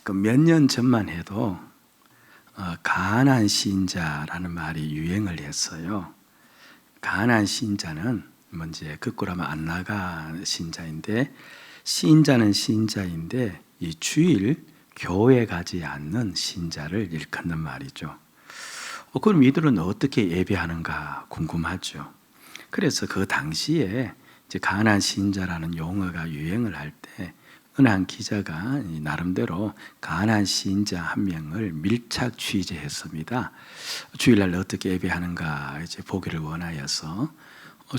그 몇 년 전만 해도 가난한 신자라는 말이 유행을 했어요. 가난한 신자는 이제 거꾸로 하면 안 나간 신자인데, 신자는 신자인데 이 주일 교회 가지 않는 신자를 일컫는 말이죠. 그럼 이들은 어떻게 예배하는가 궁금하죠. 그래서 그 당시에 이제 가난한 신자라는 용어가 유행을 할 때 어느 한 기자가 나름대로 가난한 신자 한 명을 밀착 취재했습니다. 주일날 어떻게 예배하는가 이제 보기를 원하여서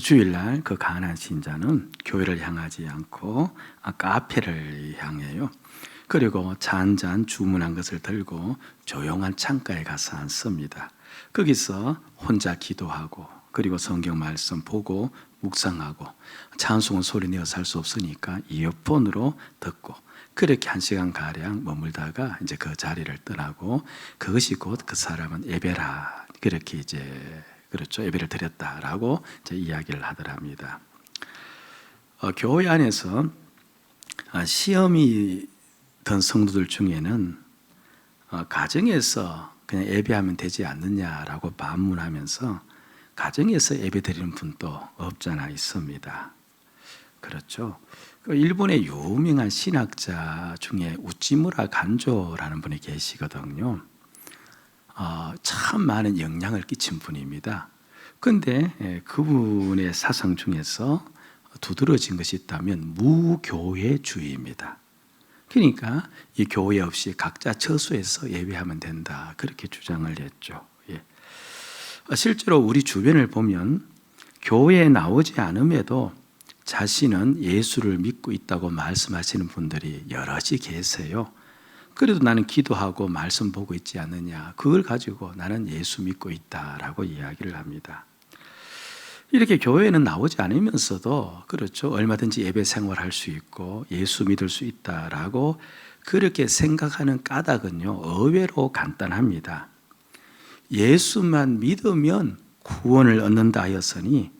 주일날 그 가난한 신자는 교회를 향하지 않고 카페를 향해요. 그리고 차 한 잔 주문한 것을 들고 조용한 창가에 가서 앉습니다. 거기서 혼자 기도하고 그리고 성경 말씀 보고 묵상하고 찬송은 소리 내어 살 수 없으니까 이어폰으로 듣고 그렇게 1시간가량 머물다가 이제 그 자리를 떠나고 그것이 곧 그 사람은 예배라 그렇게 이제 그렇죠. 예배를 드렸다라고 이제 이야기를 하더랍니다. 교회 안에서 시험이 든 성도들 중에는 가정에서 그냥 예배하면 되지 않느냐라고 반문하면서 가정에서 예배 드리는 분도 없잖아 있습니다. 그렇죠. 일본의 유명한 신학자 중에 우찌무라 간조라는 분이 계시거든요. 참 많은 영향을 끼친 분입니다. 그런데 그분의 사상 중에서 두드러진 것이 있다면 무교회주의입니다. 그러니까 이 교회 없이 각자 처소에서 예배하면 된다 그렇게 주장을 했죠. 실제로 우리 주변을 보면 교회에 나오지 않음에도 자신은 예수를 믿고 있다고 말씀하시는 분들이 여럿이 계세요. 그래도 나는 기도하고 말씀 보고 있지 않느냐, 그걸 가지고 나는 예수 믿고 있다라고 이야기를 합니다. 이렇게 교회에는 나오지 않으면서도 그렇죠, 얼마든지 예배 생활할 수 있고 예수 믿을 수 있다라고 그렇게 생각하는 까닭은요 의외로 간단합니다. 예수만 믿으면 구원을 얻는다 하였으니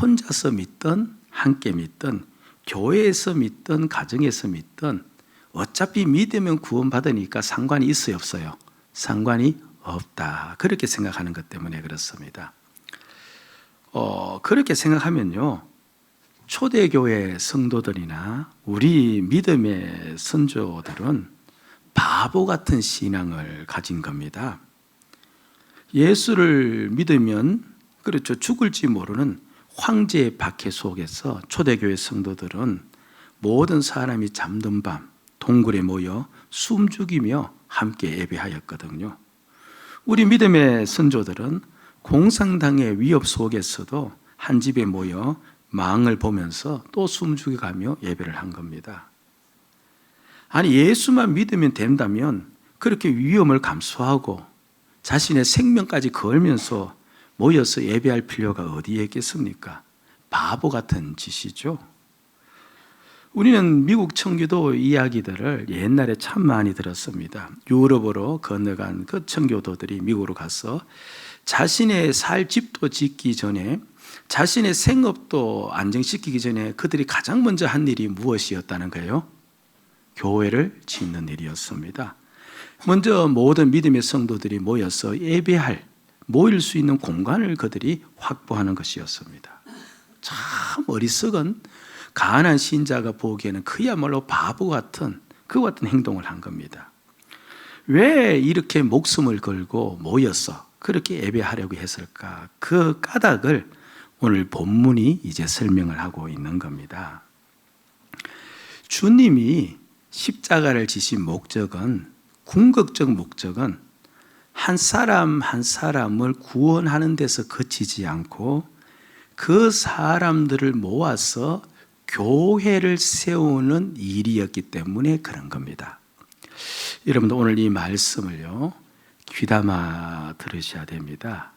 혼자서 믿든 함께 믿든 교회에서 믿든 가정에서 믿든 어차피 믿으면 구원받으니까 상관이 있어요 없어요? 상관이 없다 그렇게 생각하는 것 때문에 그렇습니다. 그렇게 생각하면요 초대교회 성도들이나 우리 믿음의 선조들은 바보 같은 신앙을 가진 겁니다. 예수를 믿으면 그렇죠 죽을지 모르는 황제의 박해 속에서 초대교회 성도들은 모든 사람이 잠든 밤 동굴에 모여 숨죽이며 함께 예배하였거든요. 우리 믿음의 선조들은 공산당의 위협 속에서도 한 집에 모여 망을 보면서 또 숨죽여가며 예배를 한 겁니다. 아니 예수만 믿으면 된다면 그렇게 위험을 감수하고 자신의 생명까지 걸면서 모여서 예배할 필요가 어디에 있겠습니까? 바보 같은 짓이죠. 우리는 미국 청교도 이야기들을 옛날에 참 많이 들었습니다. 유럽으로 건너간 그 청교도들이 미국으로 가서 자신의 살 집도 짓기 전에 자신의 생업도 안정시키기 전에 그들이 가장 먼저 한 일이 무엇이었다는 거예요? 교회를 짓는 일이었습니다. 먼저 모든 믿음의 성도들이 모여서 예배할 모일 수 있는 공간을 그들이 확보하는 것이었습니다. 참 어리석은 가난한 신자가 보기에는 그야말로 바보 같은 그 같은 행동을 한 겁니다. 왜 이렇게 목숨을 걸고 모여서 그렇게 예배하려고 했을까? 그 까닭을 오늘 본문이 이제 설명을 하고 있는 겁니다. 주님이 십자가를 지신 목적은 궁극적 목적은 한 사람 한 사람을 구원하는 데서 그치지 않고 그 사람들을 모아서 교회를 세우는 일이었기 때문에 그런 겁니다. 여러분들 오늘 이 말씀을요 귀담아 들으셔야 됩니다.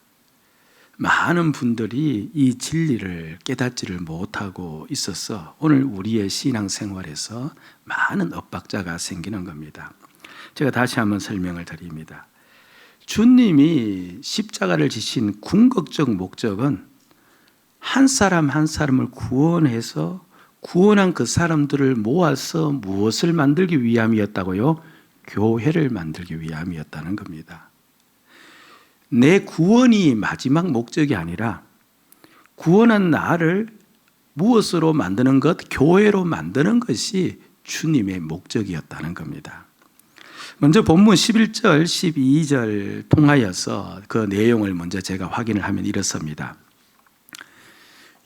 많은 분들이 이 진리를 깨닫지를 못하고 있어서 오늘 우리의 신앙생활에서 많은 엇박자가 생기는 겁니다. 제가 다시 한번 설명을 드립니다. 주님이 십자가를 지신 궁극적 목적은 한 사람 한 사람을 구원해서 구원한 그 사람들을 모아서 무엇을 만들기 위함이었다고요? 교회를 만들기 위함이었다는 겁니다. 내 구원이 마지막 목적이 아니라 구원한 나를 무엇으로 만드는 것? 교회로 만드는 것이 주님의 목적이었다는 겁니다. 먼저 본문 11절, 12절 통하여서 그 내용을 먼저 제가 확인을 하면 이렇습니다.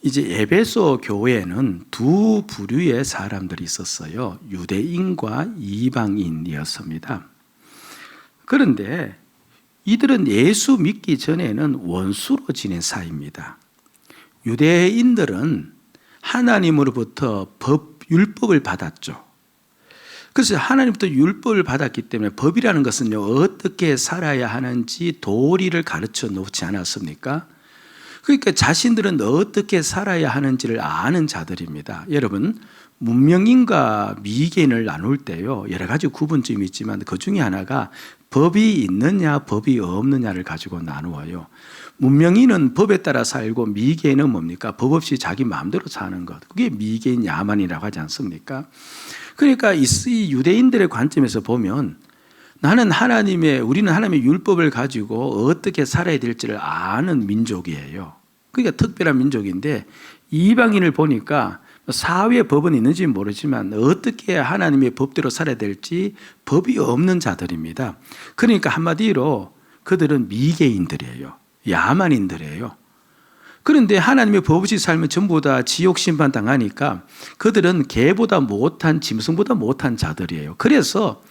이제 에베소 교회에는 두 부류의 사람들이 있었어요. 유대인과 이방인이었습니다. 그런데 이들은 예수 믿기 전에는 원수로 지낸 사이입니다. 유대인들은 하나님으로부터 율법을 받았죠. 그래서 하나님부터 율법을 받았기 때문에 법이라는 것은요, 어떻게 살아야 하는지 도리를 가르쳐 놓지 않았습니까? 그러니까 자신들은 어떻게 살아야 하는지를 아는 자들입니다. 여러분, 문명인과 미개인을 나눌 때요, 여러 가지 구분점이 있지만 그 중에 하나가 법이 있느냐 법이 없느냐를 가지고 나누어요. 문명인은 법에 따라 살고 미개인은 뭡니까? 법 없이 자기 마음대로 사는 것. 그게 미개인 야만이라고 하지 않습니까? 그러니까 이 유대인들의 관점에서 보면 우리는 하나님의 율법을 가지고 어떻게 살아야 될지를 아는 민족이에요. 그러니까 특별한 민족인데, 이방인을 보니까 사회에 법은 있는지 모르지만 어떻게 하나님의 법대로 살아야 될지 법이 없는 자들입니다. 그러니까 한마디로 그들은 미개인들이에요. 야만인들이에요. 그런데 하나님의 법 없이 살면 전부 다 지옥 심판 당하니까 그들은 개보다 못한, 짐승보다 못한 자들이에요. 그래서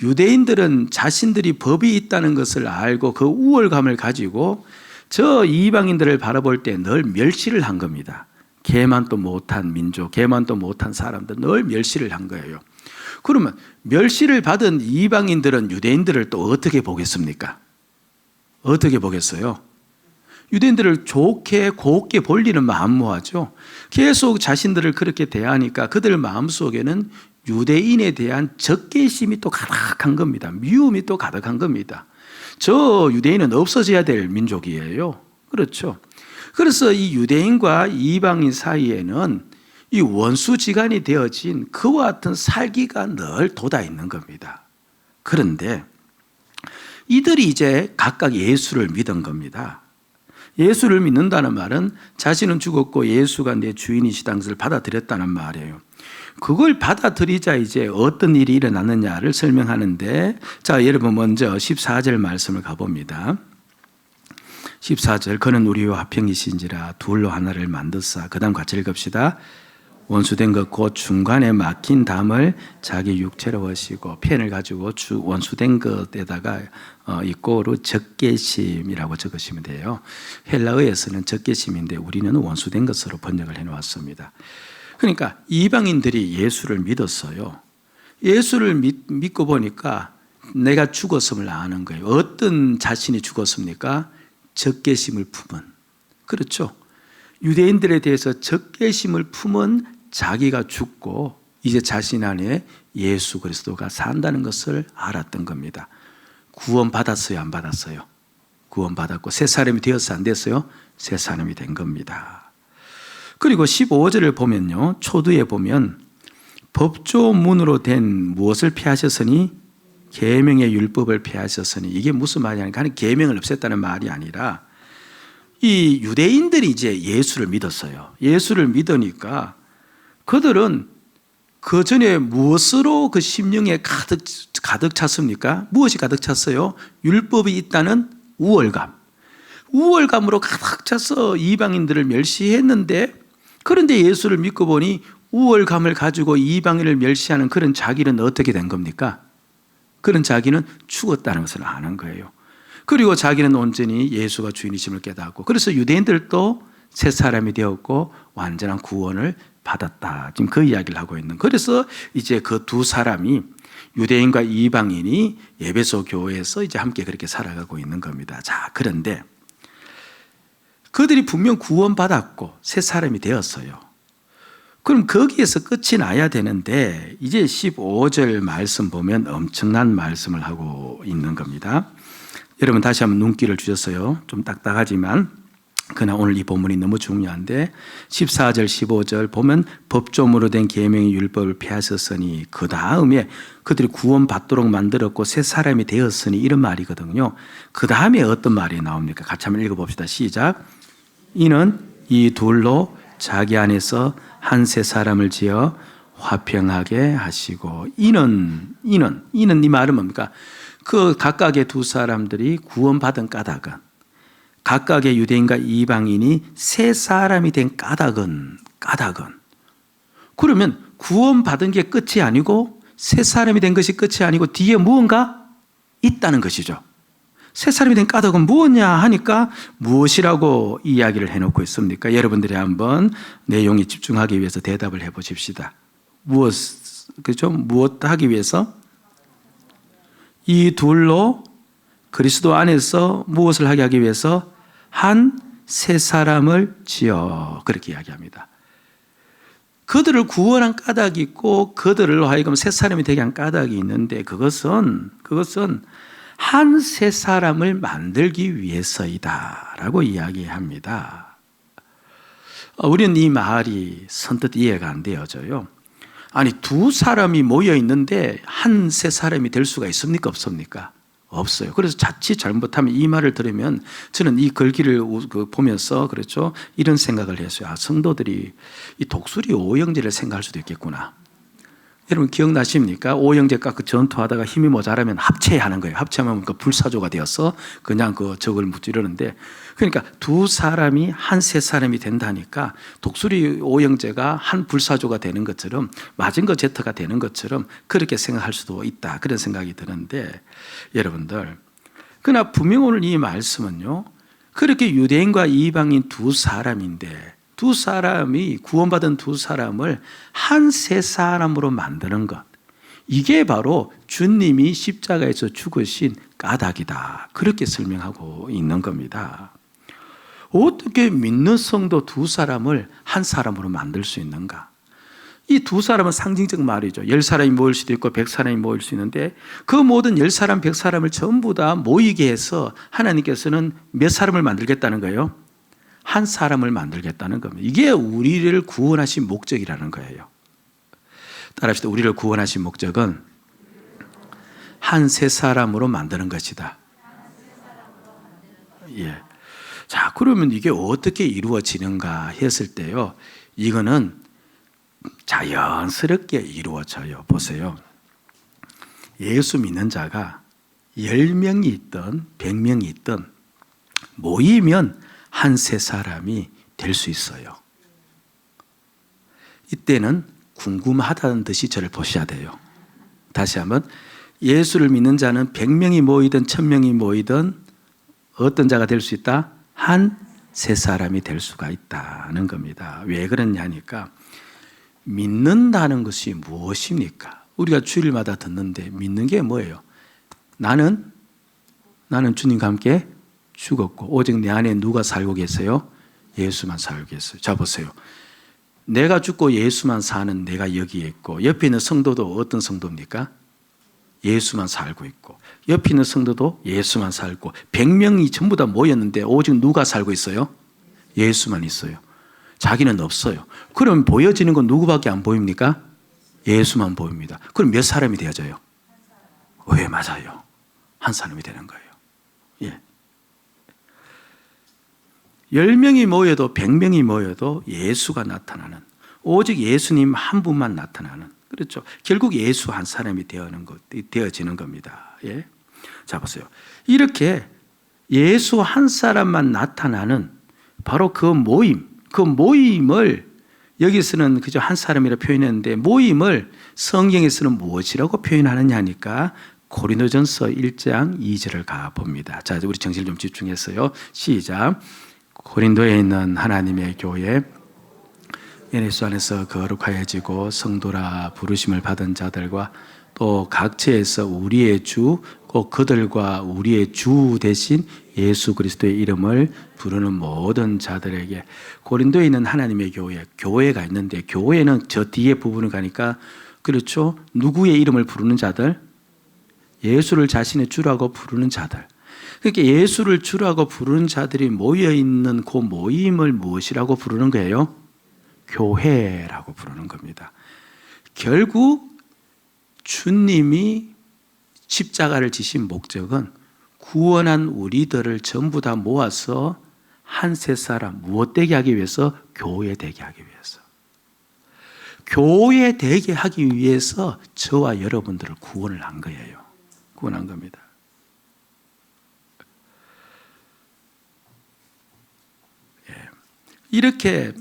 유대인들은 자신들이 법이 있다는 것을 알고 그 우월감을 가지고 저 이방인들을 바라볼 때 늘 멸시를 한 겁니다. 개만도 못한 민족, 개만도 못한 사람들 늘 멸시를 한 거예요. 그러면 멸시를 받은 이방인들은 유대인들을 또 어떻게 보겠습니까? 어떻게 보겠어요? 유대인들을 좋게 곱게 볼 일은 만무하죠. 계속 자신들을 그렇게 대하니까 그들 마음속에는 유대인에 대한 적개심이 또 가득한 겁니다. 미움이 또 가득한 겁니다. 저 유대인은 없어져야 될 민족이에요. 그렇죠. 그래서 이 유대인과 이방인 사이에는 이 원수지간이 되어진 그와 같은 살기가 늘 돋아 있는 겁니다. 그런데 이들이 이제 각각 예수를 믿은 겁니다. 예수를 믿는다는 말은 자신은 죽었고 예수가 내 주인이시다는 것을 받아들였다는 말이에요. 그걸 받아들이자 이제 어떤 일이 일어났느냐를 설명하는데, 자, 여러분 먼저 14절 말씀을 가봅니다. 14절, 그는 우리와 화평이신지라 둘로 하나를 만드사. 그 다음 같이 읽읍시다. 원수된 것 곧 중간에 막힌 담을 자기 육체로 하시고, 펜을 가지고 원수된 것에다가 이꼬로 적개심이라고 적으시면 돼요. 헬라어에서는 적개심인데 우리는 원수된 것으로 번역을 해놓았습니다. 그러니까 이방인들이 예수를 믿었어요. 예수를 믿고 보니까 내가 죽었음을 아는 거예요. 어떤 자신이 죽었습니까? 적개심을 품은. 그렇죠. 유대인들에 대해서 적개심을 품은 자기가 죽고 이제 자신 안에 예수 그리스도가 산다는 것을 알았던 겁니다. 구원 받았어요, 안 받았어요? 구원 받았고 새 사람이 되었어요, 안 됐어요? 새 사람이 된 겁니다. 그리고 15절을 보면요, 초두에 보면 법조문으로 된 무엇을 폐하셨으니 계명의 율법을 폐하셨으니, 이게 무슨 말이냐니까 계명을 없앴다는 말이 아니라 이 유대인들이 이제 예수를 믿었어요. 예수를 믿으니까 그들은 그 전에 무엇으로 그 심령에 가득 찼습니까? 무엇이 가득 찼어요? 율법이 있다는 우월감으로 가득 차서 이방인들을 멸시했는데, 그런데 예수를 믿고 보니 우월감을 가지고 이방인을 멸시하는 그런 자기는 어떻게 된 겁니까? 그런 자기는 죽었다는 것을 아는 거예요. 그리고 자기는 온전히 예수가 주인이심을 깨닫고, 그래서 유대인들도 새 사람이 되었고 완전한 구원을 받았다. 지금 그 이야기를 하고 있는. 그래서 이제 그 두 사람이, 유대인과 이방인이 에베소 교회에서 이제 함께 그렇게 살아가고 있는 겁니다. 자, 그런데 그들이 분명 구원받았고 새 사람이 되었어요. 그럼 거기에서 끝이 나야 되는데 이제 15절 말씀 보면 엄청난 말씀을 하고 있는 겁니다. 여러분 다시 한번 눈길을 주셨어요. 좀 딱딱하지만 그러나 오늘 이 본문이 너무 중요한데 14절 15절 보면 법조문으로 된 계명의 율법을 폐하셨으니 그 다음에 그들이 구원받도록 만들었고 새 사람이 되었으니 이런 말이거든요. 그 다음에 어떤 말이 나옵니까? 같이 한번 읽어봅시다. 시작. 이는 이 둘로 자기 안에서 한 새 사람을 지어 화평하게 하시고 이는 이 말은 뭡니까? 그 각각의 두 사람들이 구원받은 까닭은 각각의 유대인과 이방인이 새 사람이 된 까닭은 그러면 구원받은 게 끝이 아니고 새 사람이 된 것이 끝이 아니고 뒤에 무언가 있다는 것이죠. 새 사람이 된 까닭은 무엇냐 하니까 무엇이라고 이야기를 해놓고 있습니까? 여러분들이 한번 내용에 집중하기 위해서 대답을 해보십시다. 그렇죠? 무엇 하기 위해서? 이 둘로 그리스도 안에서 무엇을 하게 위해서? 한 새 사람을 지어 그렇게 이야기합니다. 그들을 구원한 까닭이 있고 그들을 하여금 새 사람이 되게 한 까닭이 있는데 그것은 한 새 사람을 만들기 위해서이다라고 이야기합니다. 우리는 이 말이 선뜻 이해가 안 되어져요. 아니 두 사람이 모여 있는데 한 새 사람이 될 수가 있습니까? 없습니까? 없어요. 그래서 자칫 잘못하면 이 말을 들으면 저는 이 글귀를 보면서 그렇죠 이런 생각을 했어요. 성도들이 이 독수리 오형제를 생각할 수도 있겠구나. 여러분 기억나십니까? 오형제가 전투하다가 힘이 모자라면 합체하는 거예요. 합체하면 불사조가 되어서 그냥 적을 무찌르는데 그러니까 두 사람이 한 새 사람이 된다니까 독수리 오형제가 한 불사조가 되는 것처럼 마징거 제트가 되는 것처럼 그렇게 생각할 수도 있다. 그런 생각이 드는데 여러분들 그러나 분명 오늘 이 말씀은요 그렇게 유대인과 이방인 두 사람인데 두 사람이 구원받은 두 사람을 한 새 사람으로 만드는 것 이게 바로 주님이 십자가에서 죽으신 까닭이다. 그렇게 설명하고 있는 겁니다. 어떻게 믿는 성도 두 사람을 한 사람으로 만들 수 있는가? 이 두 사람은 상징적 말이죠. 10사람이 모일 수도 있고 100사람이 모일 수 있는데 그 모든 10사람, 100사람을 전부 다 모이게 해서 하나님께서는 몇 사람을 만들겠다는 거예요? 한 사람을 만들겠다는 겁니다. 이게 우리를 구원하신 목적이라는 거예요. 따라합시다. 우리를 구원하신 목적은 한 새 사람으로 만드는 것이다. 예. 자, 그러면 이게 어떻게 이루어지는가 했을 때요. 이거는 자연스럽게 이루어져요. 보세요. 예수 믿는 자가 10명이 있든 100명이 있든 모이면 한 새 사람이 될 수 있어요. 이때는 궁금하다는 듯이 저를 보셔야 돼요. 다시 한번 예수를 믿는 자는 100명이 모이든 1000명이 모이든 어떤 자가 될 수 있다? 한 새 사람이 될 수가 있다는 겁니다. 왜 그러냐니까 믿는다는 것이 무엇입니까? 우리가 주일마다 듣는데 믿는 게 뭐예요? 나는 주님과 함께 죽었고 오직 내 안에 누가 살고 계세요? 예수만 살고 계세요. 자 보세요. 내가 죽고 예수만 사는 내가 여기에 있고 옆에 있는 성도도 어떤 성도입니까? 예수만 살고 있고 옆에 있는 성도도 예수만 살고 100명이 전부 다 모였는데 오직 누가 살고 있어요? 예수만 있어요. 자기는 없어요. 그럼 보여지는 건 누구밖에 안 보입니까? 예수만 보입니다. 그럼 몇 사람이 되어져요? 왜 맞아요? 한 사람이 되는 거예요. 예. 10명이 모여도 100명이 모여도 예수가 나타나는 오직 예수님 한 분만 나타나는 그렇죠. 결국 예수 한 사람이 되어지는 겁니다. 예. 자 보세요. 이렇게 예수 한 사람만 나타나는 바로 그 모임을 여기서는 그저 한 사람이라 표현했는데 모임을 성경에서는 무엇이라고 표현하느냐 하니까 고린도전서 1장 2절을 가봅니다. 자, 우리 정신을 좀 집중했어요. 시작. 고린도에 있는 하나님의 교회 예수 안에서 거룩하여지고 성도라 부르심을 받은 자들과 또 각처에서 우리의 주 꼭 그들과 우리의 주 대신 예수 그리스도의 이름을 부르는 모든 자들에게 고린도에 있는 하나님의 교회가 있는데 교회는 저 뒤에 부분을 가니까 그렇죠. 누구의 이름을 부르는 자들? 예수를 자신의 주라고 부르는 자들. 그러니까 예수를 주라고 부르는 자들이 모여있는 그 모임을 무엇이라고 부르는 거예요? 교회라고 부르는 겁니다. 결국 주님이 십자가를 지신 목적은 구원한 우리들을 전부 다 모아서 한 세 사람 무엇 되게 하기 위해서? 교회 되게 하기 위해서. 교회 되게 하기 위해서 저와 여러분들을 구원을 한 거예요. 구원한 겁니다. 이렇게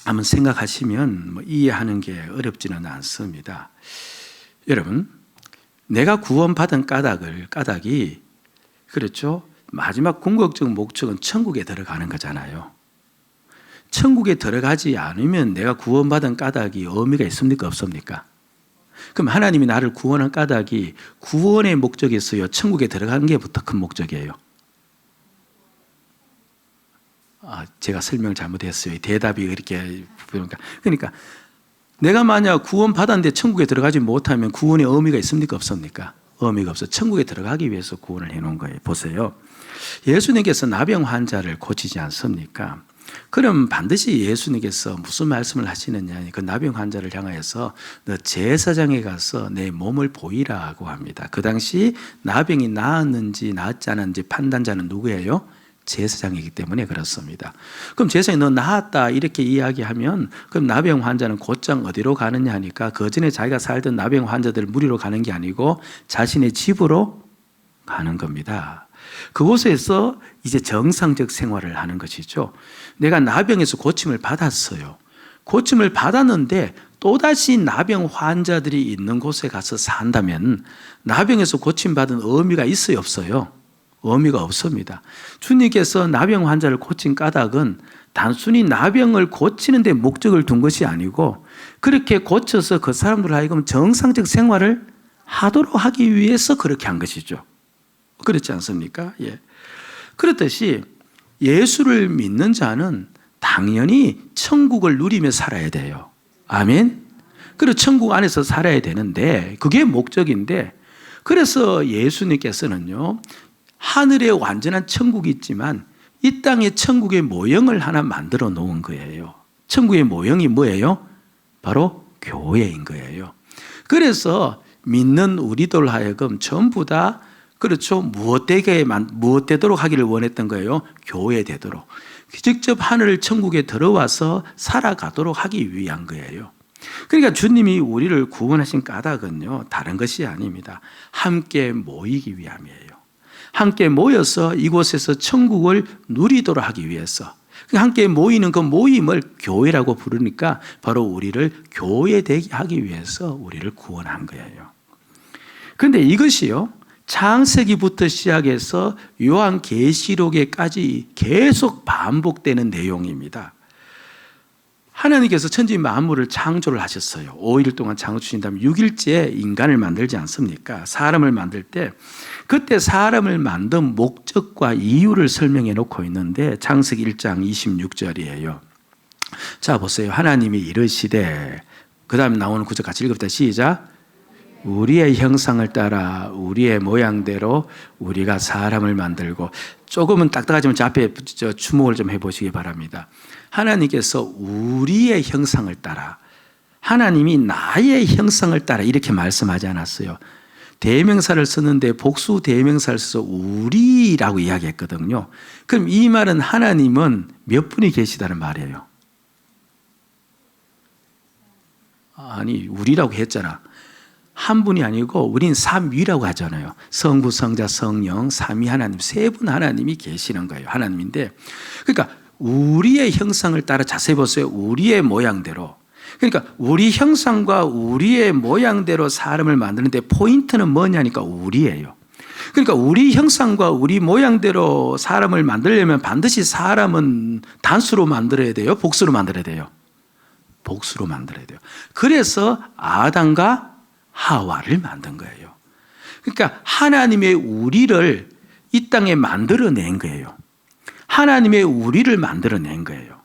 한번 생각하시면 이해하는 게 어렵지는 않습니다. 여러분, 내가 구원받은 까닭이 그렇죠? 마지막 궁극적 목적은 천국에 들어가는 거잖아요. 천국에 들어가지 않으면 내가 구원받은 까닭이 의미가 있습니까? 없습니까? 그럼 하나님이 나를 구원한 까닭이 구원의 목적이었어요? 천국에 들어가는 게부터 큰 목적이에요? 제가 설명을 잘못했어요. 대답이 이렇게 그러니까 내가 만약 구원받았는데 천국에 들어가지 못하면 구원의 의미가 있습니까? 없습니까? 의미가 없어. 천국에 들어가기 위해서 구원을 해놓은 거예요. 보세요. 예수님께서 나병 환자를 고치지 않습니까? 그럼 반드시 예수님께서 무슨 말씀을 하시느냐, 그 나병 환자를 향하여서 너 제사장에 가서 내 몸을 보이라고 합니다. 그 당시 나병이 나았는지 나았지 않았는지 판단자는 누구예요? 제사장이기 때문에 그렇습니다. 그럼 제사장이 너 나았다 이렇게 이야기하면 그럼 나병 환자는 곧장 어디로 가느냐 하니까 그 전에 자기가 살던 나병 환자들 무리로 가는 게 아니고 자신의 집으로 가는 겁니다. 그곳에서 이제 정상적 생활을 하는 것이죠. 내가 나병에서 고침을 받았어요. 고침을 받았는데 또다시 나병 환자들이 있는 곳에 가서 산다면 나병에서 고침받은 의미가 있어요, 없어요? 의미가 없습니다. 주님께서 나병 환자를 고친 까닭은 단순히 나병을 고치는 데 목적을 둔 것이 아니고 그렇게 고쳐서 그 사람들 하여금 정상적 생활을 하도록 하기 위해서 그렇게 한 것이죠. 그렇지 않습니까? 예. 그렇듯이 예수를 믿는 자는 당연히 천국을 누리며 살아야 돼요. 아멘? 그리고 천국 안에서 살아야 되는데 그게 목적인데 그래서 예수님께서는요 하늘에 완전한 천국이 있지만 이 땅에 천국의 모형을 하나 만들어 놓은 거예요. 천국의 모형이 뭐예요? 바로 교회인 거예요. 그래서 믿는 우리들 하여금 전부 다 그렇죠. 무엇 되도록 하기를 원했던 거예요? 교회 되도록. 직접 하늘 천국에 들어와서 살아가도록 하기 위한 거예요. 그러니까 주님이 우리를 구원하신 까닭은요, 다른 것이 아닙니다. 함께 모이기 위함이에요. 함께 모여서 이곳에서 천국을 누리도록 하기 위해서. 함께 모이는 그 모임을 교회라고 부르니까 바로 우리를 교회되게 하기 위해서 우리를 구원한 거예요. 그런데 이것이요, 창세기부터 시작해서 요한계시록에까지 계속 반복되는 내용입니다. 하나님께서 천지 만물을 창조를 하셨어요. 5일 동안 창조하신 다음에 6일째 인간을 만들지 않습니까? 사람을 만들 때 그때 사람을 만든 목적과 이유를 설명해 놓고 있는데 창세기 1장 26절이에요. 자 보세요. 하나님이 이르시되, 그 다음에 나오는 구절 같이 읽읍시다. 시작. 우리의 형상을 따라 우리의 모양대로 우리가 사람을 만들고, 조금은 딱딱하지만 저 앞에 주목을 좀 해보시기 바랍니다. 하나님께서 우리의 형상을 따라, 하나님이 나의 형상을 따라 이렇게 말씀하지 않았어요. 대명사를 썼는데 복수 대명사를 써서 우리라고 이야기했거든요. 그럼 이 말은 하나님은 몇 분이 계시다는 말이에요? 아니, 우리라고 했잖아. 한 분이 아니고 우린 삼위라고 하잖아요. 성부, 성자, 성령, 삼위 하나님, 세 분 하나님이 계시는 거예요. 하나님인데, 그러니까 우리의 형상을 따라, 자세히 보세요. 우리의 모양대로. 그러니까 우리 형상과 우리의 모양대로 사람을 만드는데 포인트는 뭐냐니까 우리예요. 그러니까 우리 형상과 우리 모양대로 사람을 만들려면 반드시 사람은 단수로 만들어야 돼요? 복수로 만들어야 돼요? 복수로 만들어야 돼요. 그래서 아담과 하와를 만든 거예요. 그러니까 하나님의 우리를 이 땅에 만들어낸 거예요. 하나님의 우리를 만들어낸 거예요.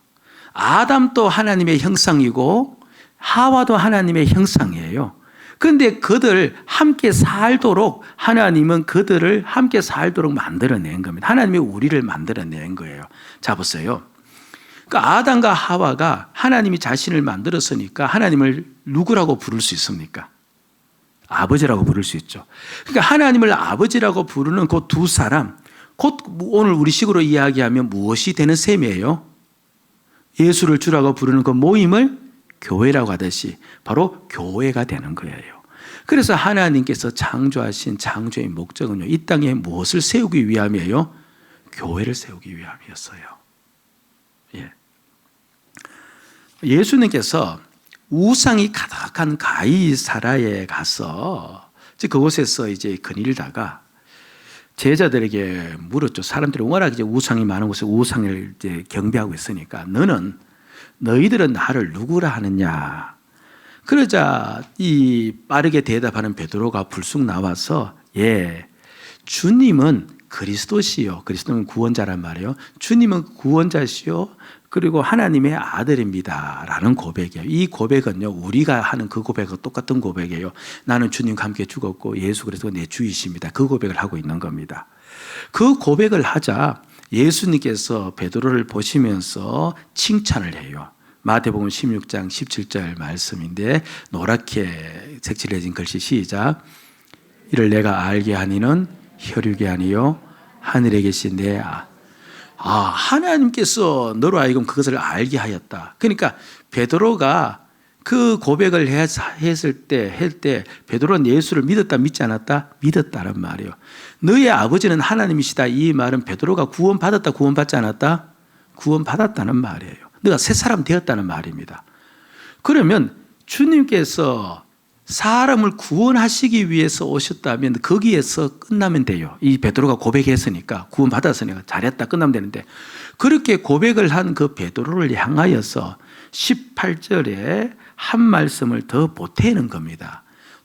아담도 하나님의 형상이고 하와도 하나님의 형상이에요. 그런데 그들 함께 살도록 하나님은 그들을 함께 살도록 만들어낸 겁니다. 하나님이 우리를 만들어낸 거예요. 자 보세요. 그러니까 아담과 하와가 하나님이 자신을 만들었으니까 하나님을 누구라고 부를 수 있습니까? 아버지라고 부를 수 있죠. 그러니까 하나님을 아버지라고 부르는 그 두 사람, 곧 오늘 우리식으로 이야기하면 무엇이 되는 셈이에요? 예수를 주라고 부르는 그 모임을 교회라고 하듯이 바로 교회가 되는 거예요. 그래서 하나님께서 창조하신 창조의 목적은요, 이 땅에 무엇을 세우기 위함이에요? 교회를 세우기 위함이었어요. 예. 예수님께서 우상이 가득한 가이사라에 가서 그곳에서 이제 거닐다가 제자들에게 물었죠. 사람들이 워낙 이제 우상이 많은 곳에 우상을 이제 경배하고 있으니까 너희들은 나를 누구라 하느냐? 그러자 이 빠르게 대답하는 베드로가 불쑥 나와서 주님은 그리스도시요. 그리스도는 구원자란 말이에요. 주님은 구원자시요. 그리고 하나님의 아들입니다. 라는 고백이에요. 이 고백은요, 우리가 하는 그 고백과 똑같은 고백이에요. 나는 주님과 함께 죽었고 예수 그리스도가 내 주이십니다. 그 고백을 하고 있는 겁니다. 그 고백을 하자 예수님께서 베드로를 보시면서 칭찬을 해요. 마태복음 16장 17절 말씀인데 노랗게 색칠해진 글씨 시작. 이를 내가 알게 하니는 혈육이 아니요 하늘에 계신 내 하나님께서 너로 하여금 그것을 알게 하였다. 그러니까 베드로가 그 고백을 했을 때 베드로는 예수를 믿었다 믿지 않았다? 믿었다는 말이에요. 너의 아버지는 하나님이시다. 이 말은 베드로가 구원받았다 구원받지 않았다? 구원받았다는 말이에요. 너가 새 사람 되었다는 말입니다. 그러면 주님께서 사람을 구원하시기 위해서 오셨다면 거기에서 끝나면 돼요. 이 베드로가 고백했으니까 구원받았으니까 잘했다 끝나면 되는데 그렇게 고백을 한 그 베드로를 향하여서 18절에 한 말씀을 더 보태는 겁니다.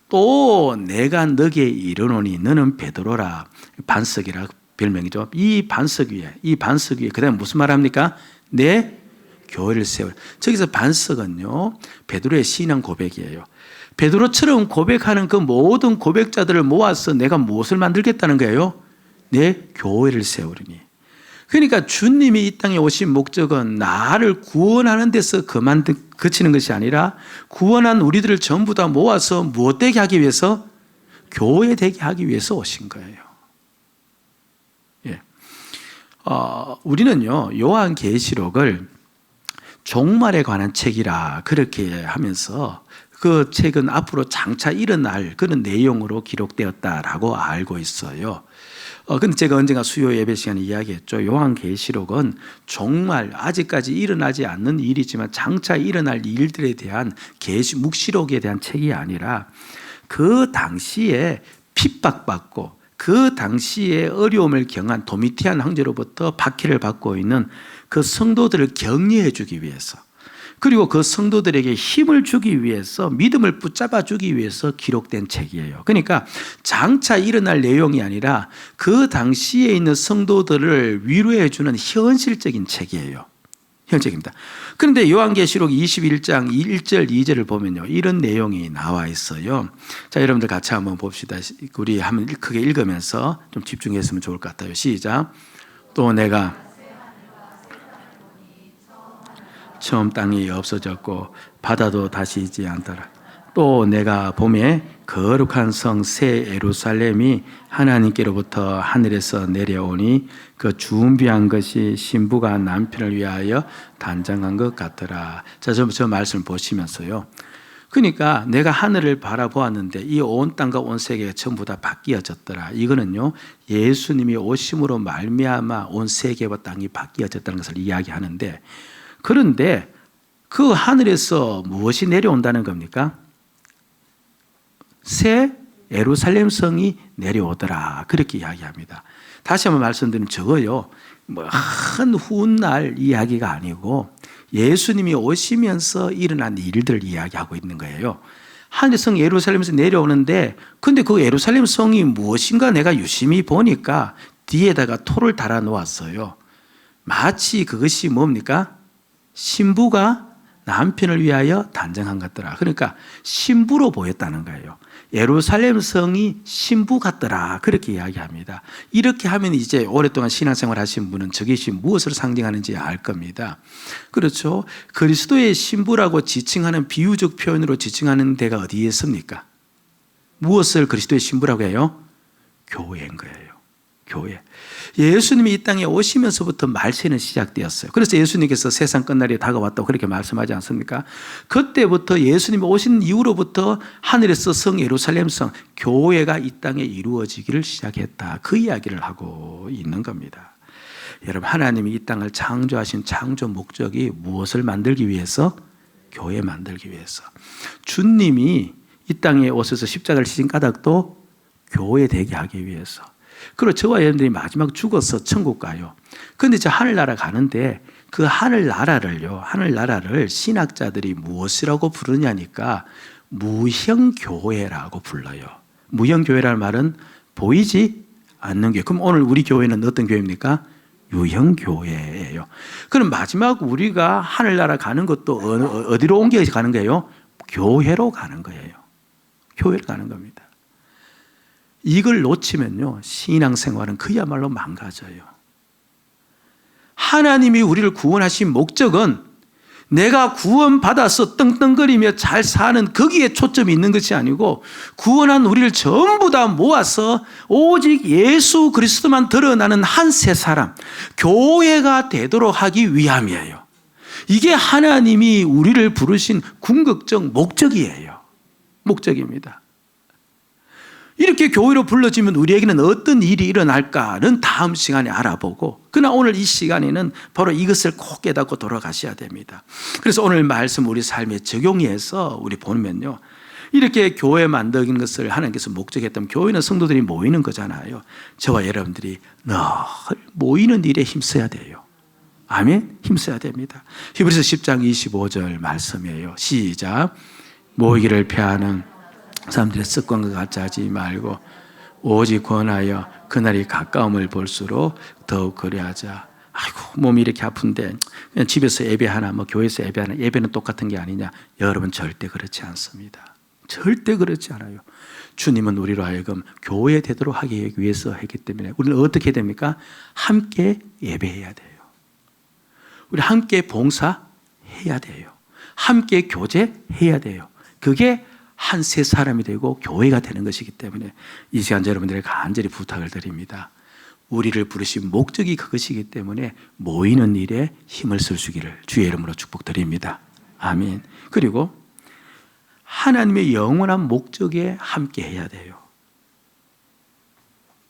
또 내가 너에게 이르노니 너는 베드로라. 반석이라 별명이죠. 이 반석 위에 그다음에 무슨 말 합니까? 내 교회를 세울. 저기서 반석은요 베드로의 신앙 고백이에요. 베드로처럼 고백하는 그 모든 고백자들을 모아서 내가 무엇을 만들겠다는 거예요? 내 교회를 세우리니. 그러니까 주님이 이 땅에 오신 목적은 나를 구원하는 데서 그치는 것이 아니라 구원한 우리들을 전부 다 모아서 무엇 되게 하기 위해서? 교회 되게 하기 위해서 오신 거예요. 예. 우리는요 요한계시록을 종말에 관한 책이라 그렇게 하면서 그 책은 앞으로 장차 일어날 그런 내용으로 기록되었다라고 알고 있어요. 근데 제가 언젠가 수요 예배 시간에 이야기했죠. 요한계시록은 정말 아직까지 일어나지 않는 일이지만 장차 일어날 일들에 대한 묵시록에 대한 책이 아니라 그 당시에 핍박받고 그 당시에 어려움을 경한 도미티안 황제로부터 박해를 받고 있는 그 성도들을 격려해 주기 위해서 그리고 그 성도들에게 힘을 주기 위해서 믿음을 붙잡아 주기 위해서 기록된 책이에요. 그러니까 장차 일어날 내용이 아니라 그 당시에 있는 성도들을 위로해 주는 현실적인 책이에요. 현실적입니다. 그런데 요한계시록 21장 1절 2절을 보면요 이런 내용이 나와 있어요. 자, 여러분들 같이 한번 봅시다. 우리 한번 크게 읽으면서 좀 집중했으면 좋을 것 같아요. 시작. 또 내가 처음 땅이 없어졌고 바다도 다시 있지 않더라. 또 내가 봄에 거룩한 성 새 예루살렘이 하나님께로부터 하늘에서 내려오니 그 준비한 것이 신부가 남편을 위하여 단장한 것 같더라. 자, 저 말씀을 보시면서요. 그러니까 내가 하늘을 바라보았는데 이 온 땅과 온 세계가 전부 다 바뀌어졌더라. 이거는요 예수님이 오심으로 말미암아 온 세계와 땅이 바뀌어졌다는 것을 이야기하는데 그런데 그 하늘에서 무엇이 내려온다는 겁니까? 새 예루살렘 성이 내려오더라. 그렇게 이야기합니다. 다시 한번 말씀드리면 저거요 한 훗날 이야기가 아니고 예수님이 오시면서 일어난 일들을 이야기하고 있는 거예요. 하늘성 예루살렘에서 내려오는데 근데 그 예루살렘 성이 무엇인가 내가 유심히 보니까 뒤에다가 토를 달아 놓았어요. 마치 그것이 뭡니까? 신부가 남편을 위하여 단정한 것더라. 그러니까 신부로 보였다는 거예요. 예루살렘 성이 신부 같더라. 그렇게 이야기합니다. 이렇게 하면 이제 오랫동안 신앙생활 하신 분은 저것이 무엇을 상징하는지 알 겁니다. 그렇죠. 그리스도의 신부라고 지칭하는 비유적 표현으로 지칭하는 데가 어디에 있습니까? 무엇을 그리스도의 신부라고 해요? 교회인 거예요. 교회. 예수님이 이 땅에 오시면서부터 말세는 시작되었어요. 그래서 예수님께서 세상 끝날이 다가왔다고 그렇게 말씀하지 않습니까? 그때부터 예수님이 오신 이후로부터 하늘에서 성 예루살렘 성 교회가 이 땅에 이루어지기를 시작했다. 그 이야기를 하고 있는 겁니다. 여러분, 하나님이 이 땅을 창조하신 창조 목적이 무엇을 만들기 위해서? 교회 만들기 위해서. 주님이 이 땅에 오셔서 십자가를 지신 까닭도 교회 되게 하기 위해서. 그리고 저와 여러분들이 마지막 죽어서 천국 가요. 그런데 저 하늘나라 가는데 그 하늘나라를 신학자들이 무엇이라고 부르냐니까 무형교회라고 불러요. 무형교회라는 말은 보이지 않는 교회. 그럼 오늘 우리 교회는 어떤 교회입니까? 유형교회예요. 그럼 마지막 우리가 하늘나라 가는 것도 어디로 옮겨 가는 거예요? 교회로 가는 거예요. 교회로 가는 겁니다. 이걸 놓치면요, 신앙생활은 그야말로 망가져요. 하나님이 우리를 구원하신 목적은 내가 구원받아서 떵떵거리며 잘 사는 거기에 초점이 있는 것이 아니고 구원한 우리를 전부 다 모아서 오직 예수 그리스도만 드러나는 한 세 사람, 교회가 되도록 하기 위함이에요. 이게 하나님이 우리를 부르신 궁극적 목적이에요. 목적입니다. 이렇게 교회로 불러지면 우리에게는 어떤 일이 일어날까는 다음 시간에 알아보고, 그러나 오늘 이 시간에는 바로 이것을 꼭 깨닫고 돌아가셔야 됩니다. 그래서 오늘 말씀 우리 삶에 적용해서 우리 보면요, 이렇게 교회 만드는 것을 하나님께서 목적했다면 교회는 성도들이 모이는 거잖아요. 저와 여러분들이 늘 모이는 일에 힘써야 돼요. 아멘? 힘써야 됩니다. 히브리서 10장 25절 말씀이에요. 시작. 모이기를 피하는 사람들의 습관과 같이 하지 말고 오직 권하여 그날이 가까움을 볼수록 더욱 그리하자. 아이고, 몸이 이렇게 아픈데 그냥 집에서 예배하나 뭐 교회에서 예배하나, 예배는 똑같은 게 아니냐? 여러분, 절대 그렇지 않습니다. 절대 그렇지 않아요. 주님은 우리로 하여금 교회 되도록 하기 위해서 했기 때문에 우리는 어떻게 됩니까? 함께 예배해야 돼요. 우리 함께 봉사해야 돼요. 함께 교제해야 돼요. 그게 한 세 사람이 되고 교회가 되는 것이기 때문에 이 시간 여러분들에게 간절히 부탁을 드립니다. 우리를 부르신 목적이 그것이기 때문에 모이는 일에 힘을 쓸 수 있기를 주의 이름으로 축복드립니다. 아멘. 그리고 하나님의 영원한 목적에 함께 해야 돼요.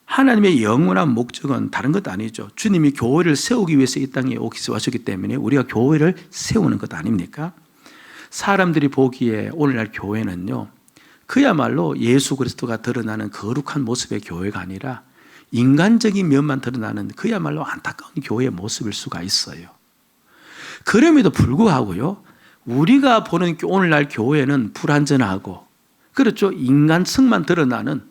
하나님의 영원한 목적은 다른 것도 아니죠. 주님이 교회를 세우기 위해서 이 땅에 오셨기 때문에 우리가 교회를 세우는 것 아닙니까? 사람들이 보기에 오늘날 교회는요, 그야말로 예수 그리스도가 드러나는 거룩한 모습의 교회가 아니라 인간적인 면만 드러나는 그야말로 안타까운 교회의 모습일 수가 있어요. 그럼에도 불구하고요, 우리가 보는 오늘날 교회는 불완전하고, 그렇죠, 인간성만 드러나는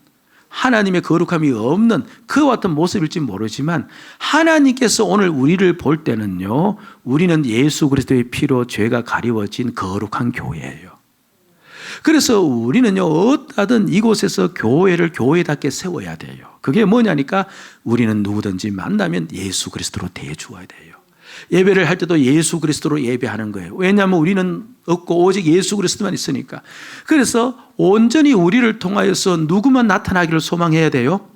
하나님의 거룩함이 없는 그와 같은 모습일지 모르지만 하나님께서 오늘 우리를 볼 때는요, 우리는 예수 그리스도의 피로 죄가 가리워진 거룩한 교회예요. 그래서 우리는요, 어디든 이곳에서 교회를 교회답게 세워야 돼요. 그게 뭐냐니까 우리는 누구든지 만나면 예수 그리스도로 대해주어야 돼요. 예배를 할 때도 예수 그리스도로 예배하는 거예요. 왜냐하면 우리는 없고 오직 예수 그리스도만 있으니까. 그래서 온전히 우리를 통하여서 누구만 나타나기를 소망해야 돼요?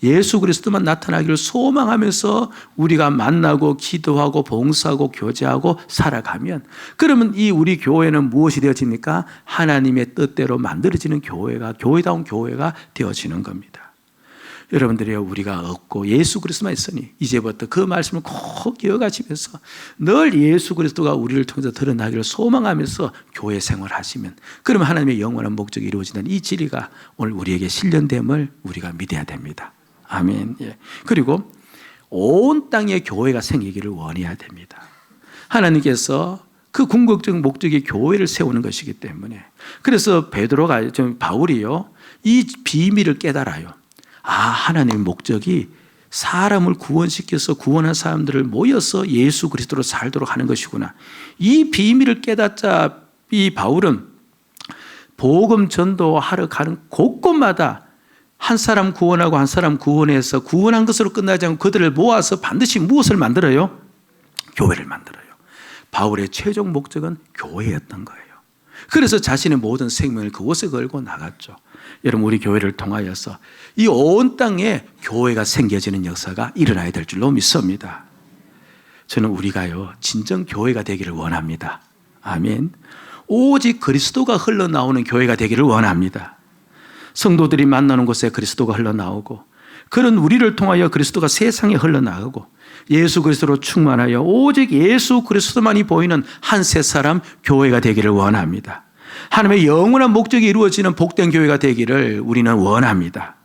예수 그리스도만 나타나기를 소망하면서 우리가 만나고 기도하고 봉사하고 교제하고 살아가면, 그러면 이 우리 교회는 무엇이 되어집니까? 하나님의 뜻대로 만들어지는 교회가, 교회다운 교회가 되어지는 겁니다. 여러분들이요, 우리가 없고 예수 그리스도만 있으니 이제부터 그 말씀을 꼭 기억하시면서 늘 예수 그리스도가 우리를 통해서 드러나기를 소망하면서 교회 생활하시면, 그러면 하나님의 영원한 목적이 이루어진다는 이 진리가 오늘 우리에게 실현됨을 우리가 믿어야 됩니다. 아멘. 예. 그리고 온 땅에 교회가 생기기를 원해야 됩니다. 하나님께서 그 궁극적 목적이 교회를 세우는 것이기 때문에, 그래서 바울이요, 이 비밀을 깨달아요. 아, 하나님의 목적이 사람을 구원시켜서 구원한 사람들을 모여서 예수 그리스도로 살도록 하는 것이구나. 이 비밀을 깨닫자 이 바울은 복음 전도하러 가는 곳곳마다 한 사람 구원하고 한 사람 구원해서 구원한 것으로 끝나지 않고 그들을 모아서 반드시 무엇을 만들어요? 교회를 만들어요. 바울의 최종 목적은 교회였던 거예요. 그래서 자신의 모든 생명을 그곳에 걸고 나갔죠. 여러분, 우리 교회를 통하여서 이 온 땅에 교회가 생겨지는 역사가 일어나야 될 줄로 믿습니다. 저는 우리가요 진정 교회가 되기를 원합니다. 아멘. 오직 그리스도가 흘러나오는 교회가 되기를 원합니다. 성도들이 만나는 곳에 그리스도가 흘러나오고 그런 우리를 통하여 그리스도가 세상에 흘러나가고 예수 그리스도로 충만하여 오직 예수 그리스도만이 보이는 한 세 사람 교회가 되기를 원합니다. 하나님의 영원한 목적이 이루어지는 복된 교회가 되기를 우리는 원합니다.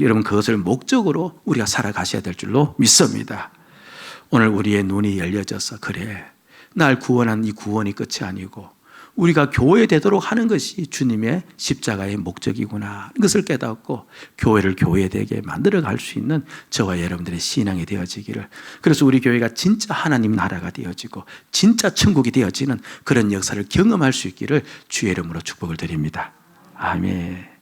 여러분, 그것을 목적으로 우리가 살아가셔야 될 줄로 믿습니다. 오늘 우리의 눈이 열려져서 그래, 날 구원한 이 구원이 끝이 아니고 우리가 교회 되도록 하는 것이 주님의 십자가의 목적이구나, 이것을 깨닫고 교회를 교회되게 만들어갈 수 있는 저와 여러분들의 신앙이 되어지기를, 그래서 우리 교회가 진짜 하나님 나라가 되어지고 진짜 천국이 되어지는 그런 역사를 경험할 수 있기를 주의 이름으로 축복을 드립니다. 아멘.